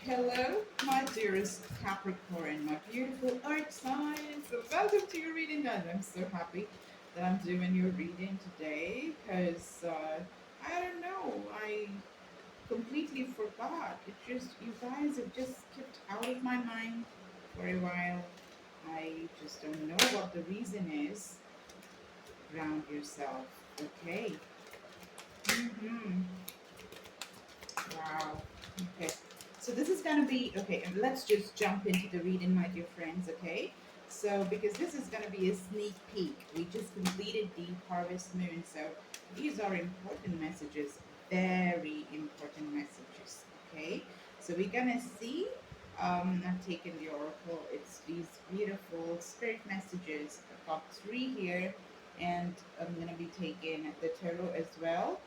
Hello, my dearest Capricorn, my beautiful earth signs. So welcome to your reading, guys. I'm so happy that I'm doing your reading today because I don't know, I completely forgot. It just you guys have just skipped out of my mind for a while. I just don't know what the reason is. Ground yourself, okay? Mm-hmm. Wow. Okay. So this is gonna be okay, and let's just jump into the reading, my dear friends, okay? So because this is gonna be a sneak peek. We just completed the harvest moon, so these are important messages, very important messages, okay? So we're gonna see. I've taken the oracle. It's these beautiful spirit messages. I've got three here, and I'm gonna be taking the tarot as well.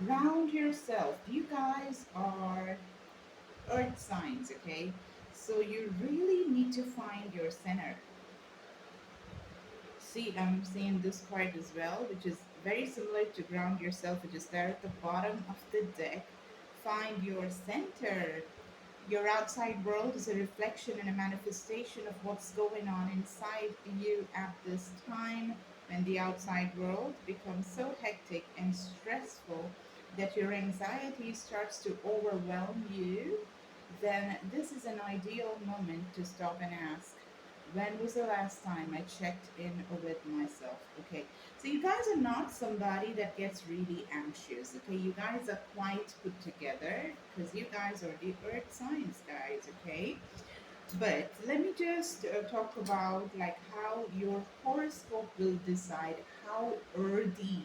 Ground yourself. You guys are earth signs, okay? So you really need to find your center. See, I'm seeing this card as well, which is very similar to ground yourself, which is there at the bottom of the deck. Find your center. Your outside world is a reflection and a manifestation of what's going on inside you at this time when the outside world becomes so hectic and stressful that your anxiety starts to overwhelm you. Then this is an ideal moment to stop and ask, when was the last time I checked in with myself? Okay, so you guys are not somebody that gets really anxious. Okay, you guys are quite put together because you guys are the earth signs, guys. Okay, but let me just talk about like how your horoscope will decide how earthy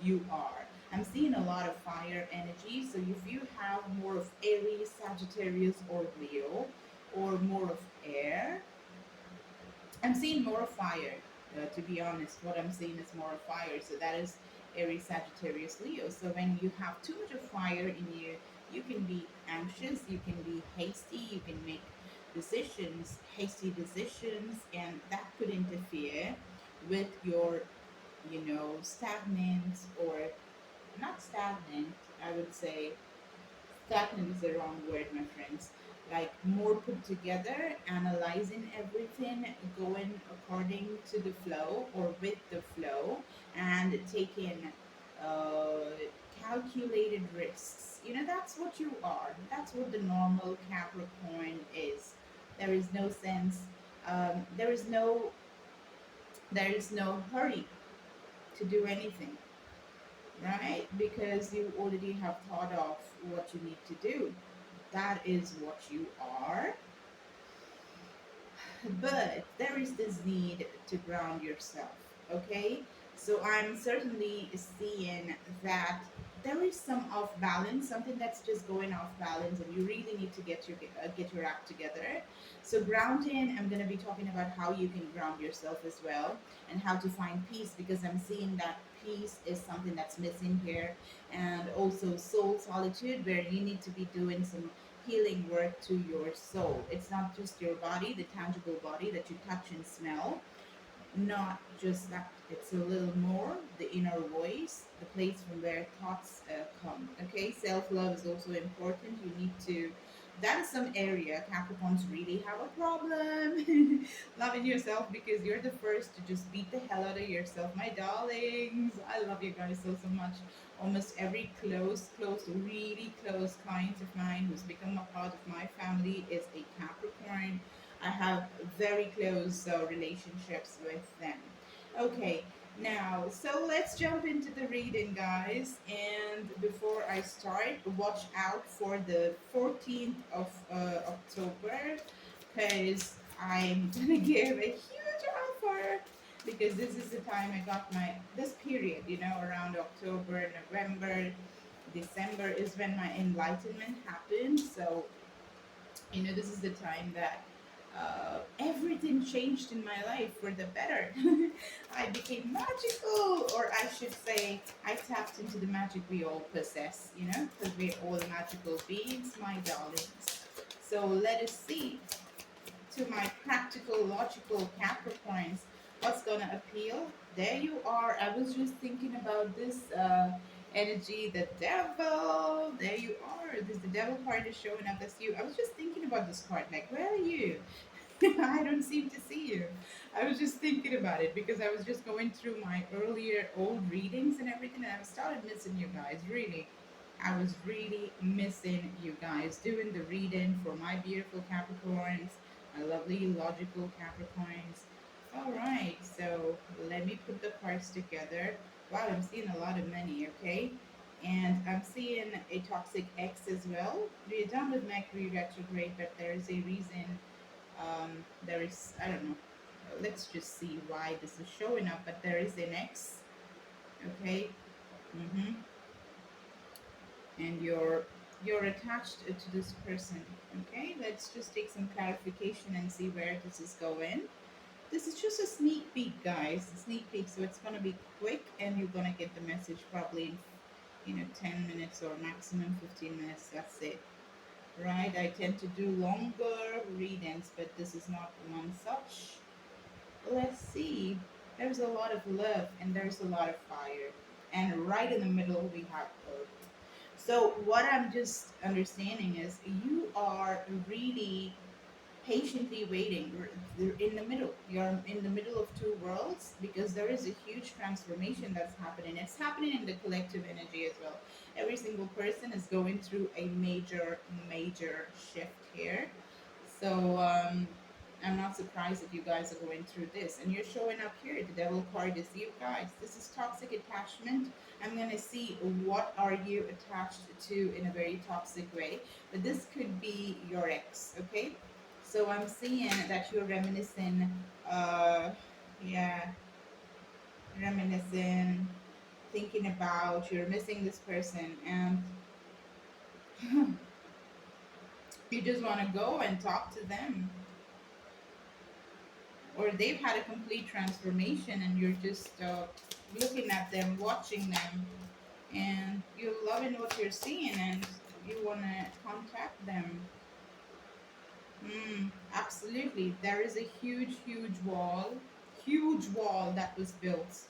you are. I'm seeing a lot of fire energy, so if you have more of Aries, Sagittarius, or Leo, or more of air, I'm seeing more of fire. To be honest, what I'm seeing is more of fire. So that is Aries, Sagittarius, Leo. So when you have too much of fire in you, you can be anxious, you can be hasty, you can make decisions, hasty decisions, and that could interfere with your, stagnant or not stagnant. I would say stagnant is the wrong word, my friends. Like more put together, analyzing everything, going according to the flow or with the flow, and taking uh, calculated risks. That's what you are. That's what the normal Capricorn is. There is no sense. There is no hurry to do anything, right? Because you already have thought of what you need to do. That is what you are. But there is this need to ground yourself, okay? So I'm certainly seeing that there is some off balance, something that's just going off balance, and you really need to get your act together. So grounding, I'm going to be talking about how you can ground yourself as well, and how to find peace, because I'm seeing that peace is something that's missing here, and also soul solitude, where you need to be doing some healing work to your soul. It's not just your body, the tangible body that you touch and smell, not just that. It's a little more the inner voice, the place from where thoughts come. Okay, self love is also important. You need to. That is some area Capricorns really have a problem loving yourself, because you're the first to just beat the hell out of yourself, my darlings. I love you guys so much. Almost every close, really close client of mine who's become a part of my family is a Capricorn. I have very close relationships with them. Okay, now, so let's jump into the reading, guys. And before I start, watch out for the 14th of October, because I'm gonna give a huge offer. Because this is the time I got this period, around October, November, December is when my enlightenment happened. So this is the time that everything changed in my life for the better. I became magical, or I should say, I tapped into the magic we all possess, because we're all magical beings, my darlings. So let us see to my practical, logical Capricorns what's going to appeal. There you are. I was just thinking about this energy, the devil. There you are, because the devil card is showing up as you. I was just thinking about this card, like, where are you? I don't seem to see you. I was just thinking about it because I was just going through my earlier old readings and everything, and I started missing you guys. Really, I was really missing you guys doing the reading for my beautiful Capricorns, my lovely logical Capricorns. All right, so let me put the cards together. Wow, I'm seeing a lot of money. Okay. And I'm seeing a toxic ex as well. We're done with Mercury retrograde, but there is a reason there is, I don't know, let's just see why this is showing up, but there is an X, okay. Mm-hmm. And you're attached to this person, okay. Let's just take some clarification and see where this is going. This is just a sneak peek, guys, a sneak peek, so it's going to be quick and you're going to get the message probably in 10 minutes or maximum 15 minutes. That's it. Right, I tend to do longer readings, but this is not one such. Let's see. There's a lot of love and there's a lot of fire. And right in the middle, we have earth. So, what I'm just understanding is you are really patiently waiting. You're in the middle. You're in the middle of two worlds because there is a huge transformation that's happening. It's happening in the collective energy as well. Every single person is going through a major, major shift here. So I'm not surprised that you guys are going through this. And you're showing up here. The devil card is you guys. This is toxic attachment. I'm going to see what are you attached to in a very toxic way. But this could be your ex, okay? So I'm seeing that you're reminiscing, uh, yeah, reminiscing, thinking about, you're missing this person, and you just want to go and talk to them, or they've had a complete transformation and you're just looking at them, watching them, and you're loving what you're seeing and you want to contact them. Absolutely. There is a huge, huge wall that was built.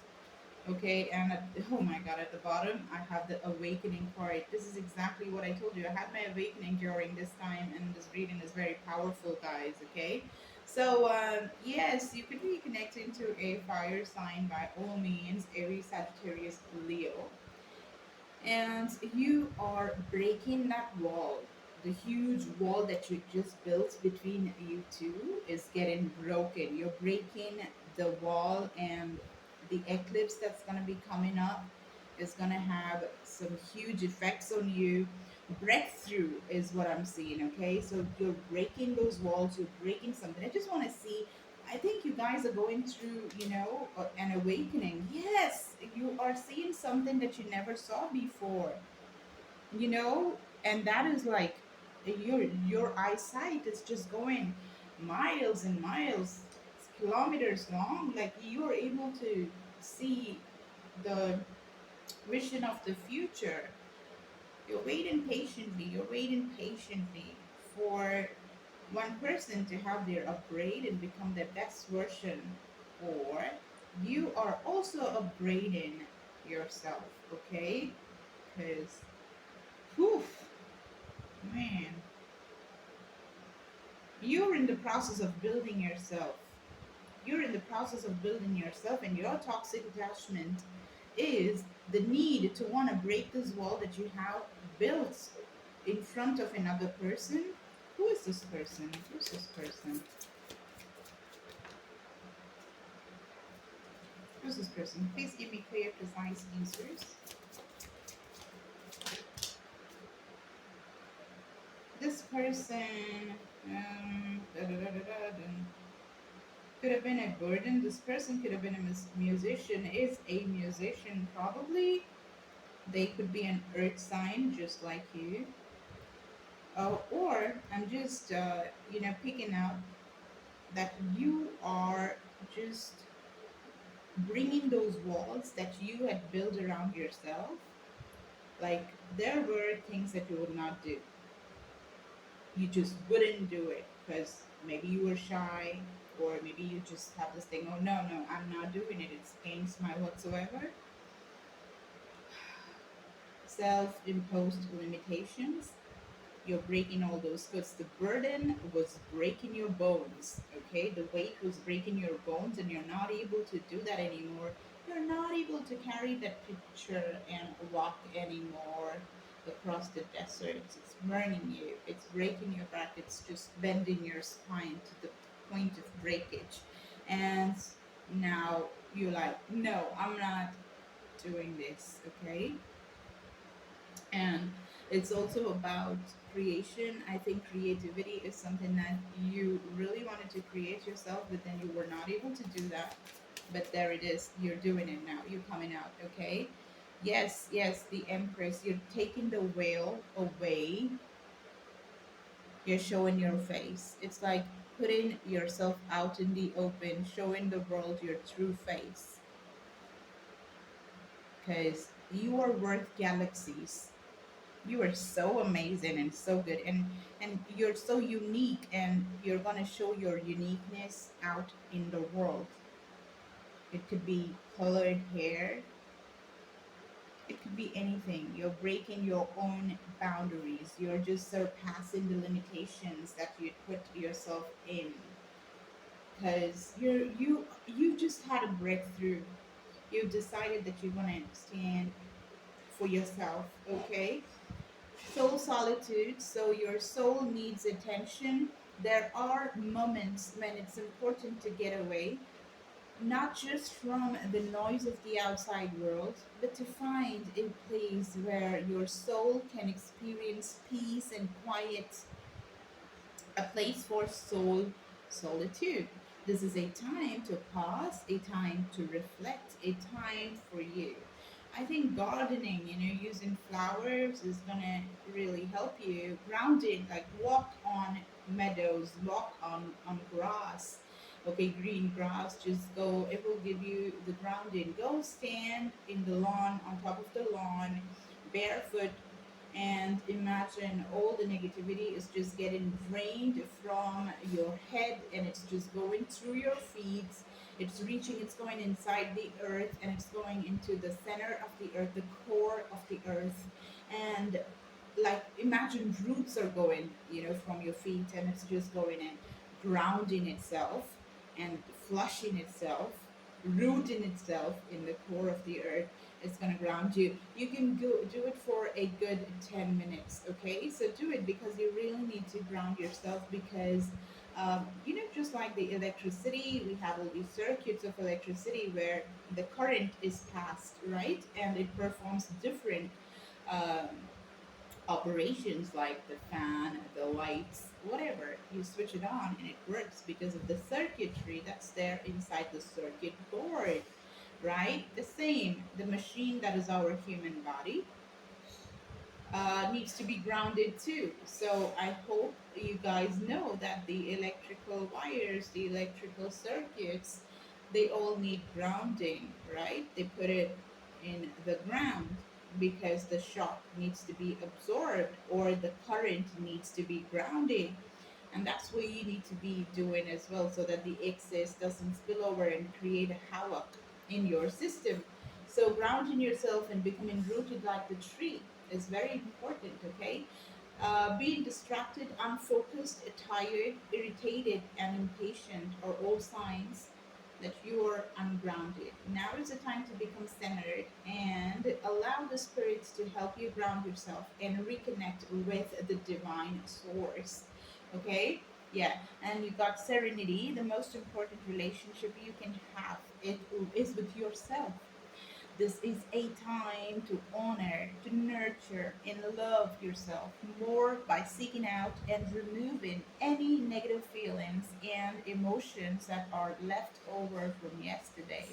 Okay, and oh my god, at the bottom, I have the awakening card. This is exactly what I told you. I had my awakening during this time, and this reading is very powerful, guys. Okay, so yes, you could be connecting to a fire sign by all means, Aries, Sagittarius, Leo, and you are breaking that wall. The huge wall that you just built between you two is getting broken. You're breaking the wall, and the eclipse that's going to be coming up is going to have some huge effects on you. Breakthrough is what I'm seeing, okay? So you're breaking those walls, you're breaking something. I just want to see. I think you guys are going through, an awakening. Yes, you are seeing something that you never saw before, you know, and that is like your eyesight is just going miles and miles, kilometers long. Like you're able to see the vision of the future. You're waiting patiently for one person to have their upgrade and become their best version, or you are also upgrading yourself, okay? Because, whew, man, you're in the process of building yourself. You're in the process of building yourself, and your toxic attachment is the need to want to break this wall that you have built in front of another person. Who is this person? Who's this person? Who's this person? Please give me clear, precise answers. This person, da, da, da, da, da, could have been a burden. This person could have been a musician, is a musician probably. They could be an earth sign just like you. Or I'm just, picking out that you are just bringing those walls that you had built around yourself. Like there were things that you would not do. You just wouldn't do it because maybe you were shy, or maybe you just have this thing, oh no, no, I'm not doing it, it's against my whatsoever. Self imposed limitations. You're breaking all those codes. The burden was breaking your bones, okay? The weight was breaking your bones, and you're not able to do that anymore. You're not able to carry that picture and walk anymore across the desert. It's burning you, it's breaking your back, it's just bending your spine to the point of breakage. And now you're like, no, I'm not doing this, okay? And it's also about creation. I think creativity is something that you really wanted to create yourself, but then you were not able to do that. But there it is. You're doing it now. You're coming out, okay? Yes, yes, the Empress. You're taking the veil away. You're showing your face. It's like putting yourself out in the open, showing the world your true face. Because you are worth galaxies. You are so amazing and so good, and you're so unique, and you're gonna show your uniqueness out in the world. It could be colored hair, it could be anything. You're breaking your own boundaries. You're just surpassing the limitations that you put yourself in, because you just had a breakthrough. You've decided that you're gonna stand for yourself, okay? Soul solitude, so your soul needs attention. There are moments when it's important to get away, not just from the noise of the outside world, but to find a place where your soul can experience peace and quiet, a place for soul solitude. This is a time to pause, a time to reflect, a time for you. I think gardening, using flowers is gonna really help you. Grounding, like walk on meadows, walk on grass. Okay, green grass, just go, it will give you the grounding. Go stand in the lawn, on top of the lawn, barefoot, and imagine all the negativity is just getting drained from your head, and it's just going through your feet. It's reaching, it's going inside the earth, and it's going into the center of the earth, the core of the earth. And like imagine roots are going, from your feet, and it's just going and grounding itself and flushing itself, rooting itself in the core of the earth. It's going to ground you. You can go do it for a good 10 minutes, okay? So do it because you really need to ground yourself, because just like the electricity, we have all these circuits of electricity where the current is passed, right? And it performs different um, operations, like the fan, the lights, whatever. You switch it on and it works because of the circuitry that's there inside the circuit board, right? The same, the machine that is our human body needs to be grounded too. So I hope you guys know that the electrical wires, the electrical circuits, they all need grounding, right? They put it in the ground because the shock needs to be absorbed, or the current needs to be grounded. And that's what you need to be doing as well, so that the excess doesn't spill over and create a havoc in your system. So grounding yourself and becoming rooted like the tree is very important, okay? Being distracted, unfocused, tired, irritated, and impatient are all signs that you are ungrounded. Now is the time to become centered and allow the spirits to help you ground yourself and reconnect with the divine source. Okay? Yeah, and you got serenity. The most important relationship you can have it is with yourself. This is a time to honor, to nurture, and love yourself more by seeking out and removing any negative feelings and emotions that are left over from yesterday.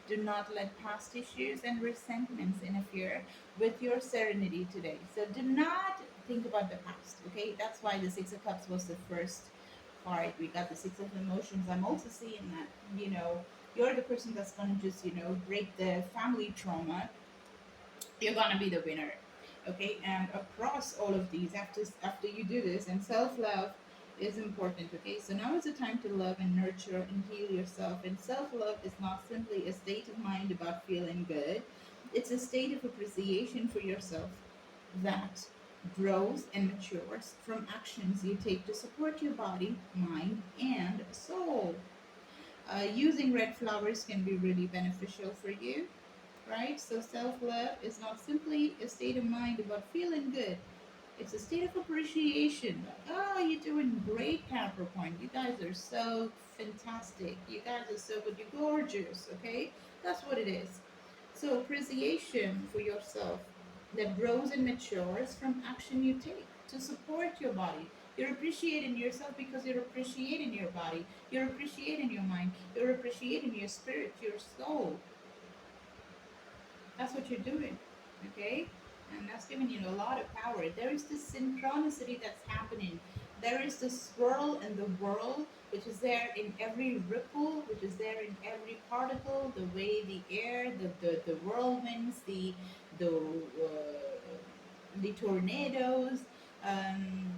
Do not let past issues and resentments interfere with your serenity today. So do not think about the past, okay? That's why the Six of Cups was the first card. We got the Six of Emotions. I'm also seeing that, you're the person that's going to just, break the family trauma. You're going to be the winner, okay? And across all of these, after you do this, and self-love is important, okay? So now is the time to love and nurture and heal yourself. And self-love is not simply a state of mind about feeling good. It's a state of appreciation for yourself that grows and matures from actions you take to support your body, mind, and soul. Using red flowers can be really beneficial for you, right? So, self love is not simply a state of mind about feeling good, it's a state of appreciation. Oh, you're doing great, Capricorn. You guys are so fantastic. You guys are so good. You're gorgeous, okay? That's what it is. So, appreciation for yourself that grows and matures from action you take to support your body. You're appreciating yourself because you're appreciating your body. You're appreciating your mind. You're appreciating your spirit, your soul. That's what you're doing, okay? And that's giving you a lot of power. There is this synchronicity that's happening. There is this swirl in the world, which is there in every ripple, which is there in every particle, the way the air, the whirlwinds, the tornadoes,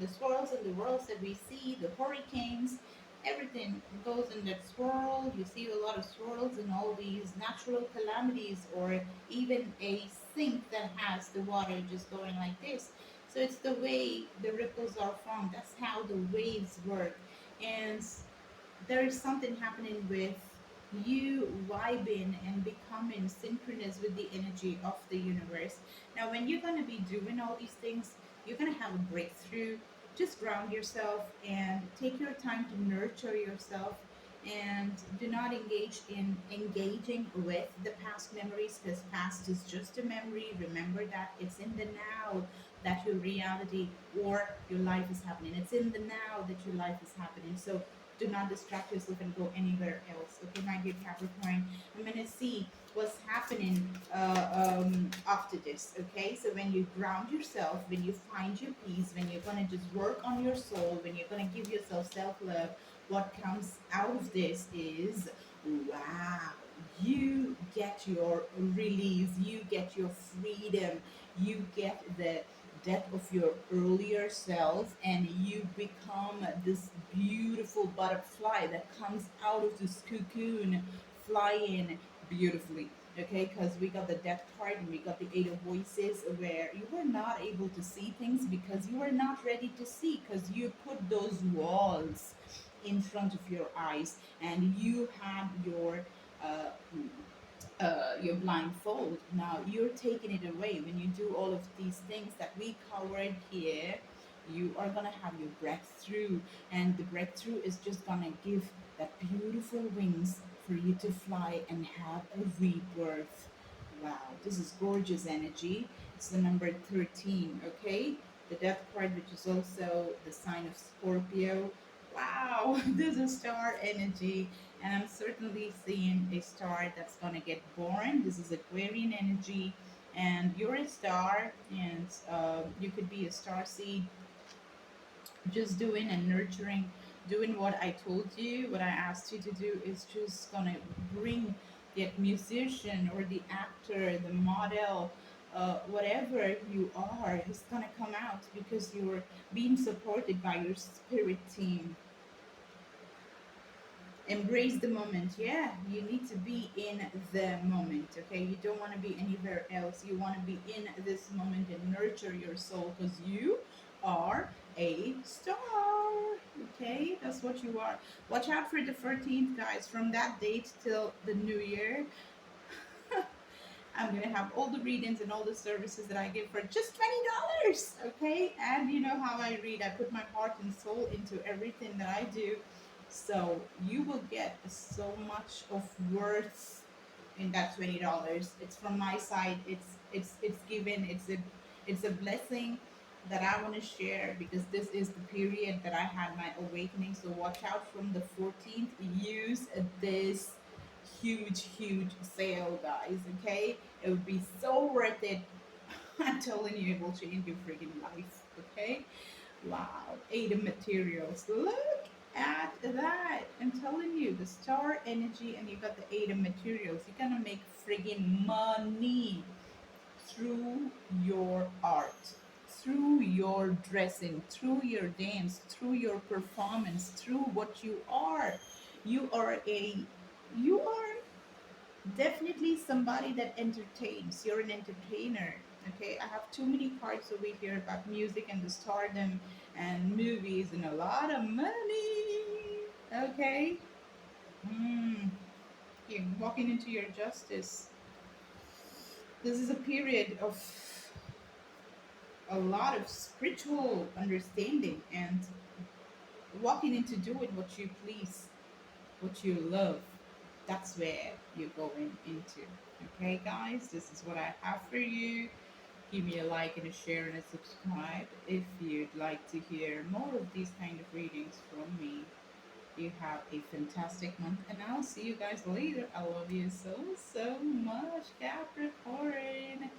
the swirls and the whirls that we see, the hurricanes, everything goes in that swirl. You see a lot of swirls in all these natural calamities, or even a sink that has the water just going like this. So it's the way the ripples are formed. That's how the waves work. And there is something happening with you vibing and becoming synchronous with the energy of the universe. Now, when you're going to be doing all these things, you're going to have a breakthrough. Just ground yourself and take your time to nurture yourself, and do not engage in engaging with the past memories, because past is just a memory. Remember that it's in the now that your reality or your life is happening. It's in the now that your life is happening. So do not distract yourself and go anywhere else. Okay, my dear Capricorn. I'm gonna see what's happening after this. Okay, so when you ground yourself, when you find your peace, when you're gonna just work on your soul, when you're gonna give yourself self love, what comes out of this is wow. You get your release, you get your freedom, you get the death of your earlier self, and you become this beautiful butterfly that comes out of this cocoon flying beautifully. Okay, because we got the death card and we got the eight of voices, where you were not able to see things because you were not ready to see, because you put those walls in front of your eyes, and you had uh, your blindfold. Now you're taking it away. When you do all of these things that we covered here, you are gonna have your breakthrough, and the breakthrough is just gonna give that beautiful wings for you to fly and have a rebirth. Wow, this is gorgeous energy. It's the number 13, okay? The death card, which is also the sign of Scorpio. Wow, this is star energy, and I'm certainly seeing a star that's going to get born. This is Aquarian energy, and you're a star, and you could be a star seed, just doing and nurturing, doing what I told you, what I asked you to do is just going to bring the musician or the actor, the model. Whatever you are is going to come out because you're being supported by your spirit team. Embrace the moment. Yeah, you need to be in the moment. Okay, you don't want to be anywhere else. You want to be in this moment and nurture your soul, because you are a star. Okay, that's what you are. Watch out for the 14th, guys. From that date till the new year, I'm gonna have all the readings and all the services that I give for just $20. Okay, and you know how I read. I put my heart and soul into everything that I do, so you will get so much of worth in that $20. It's from my side. It's given. It's a blessing that I want to share, because this is the period that I had my awakening. So watch out from the 14th. Use this huge sale, guys. Okay, it would be so worth it. I'm telling you, it will change your freaking life. Okay, wow. Eight of materials. Look at that. I'm telling you, the star energy, and you got the eight of materials. You're gonna make friggin' money through your art, through your dressing, through your dance, through your performance, through what you are. You are a you are definitely somebody that entertains. You're an entertainer. Okay, I have too many cards over here about music and the stardom and movies and a lot of money. Okay. Mm. You're walking into your justice. This is a period of a lot of spiritual understanding and walking into doing what you please, what you love. That's where you're going into. Okay, guys, this is what I have for you. Give me a like and a share and a subscribe if you'd like to hear more of these kind of readings from me. You have a fantastic month, and I'll see you guys later. I love you so, so much, Capricorn.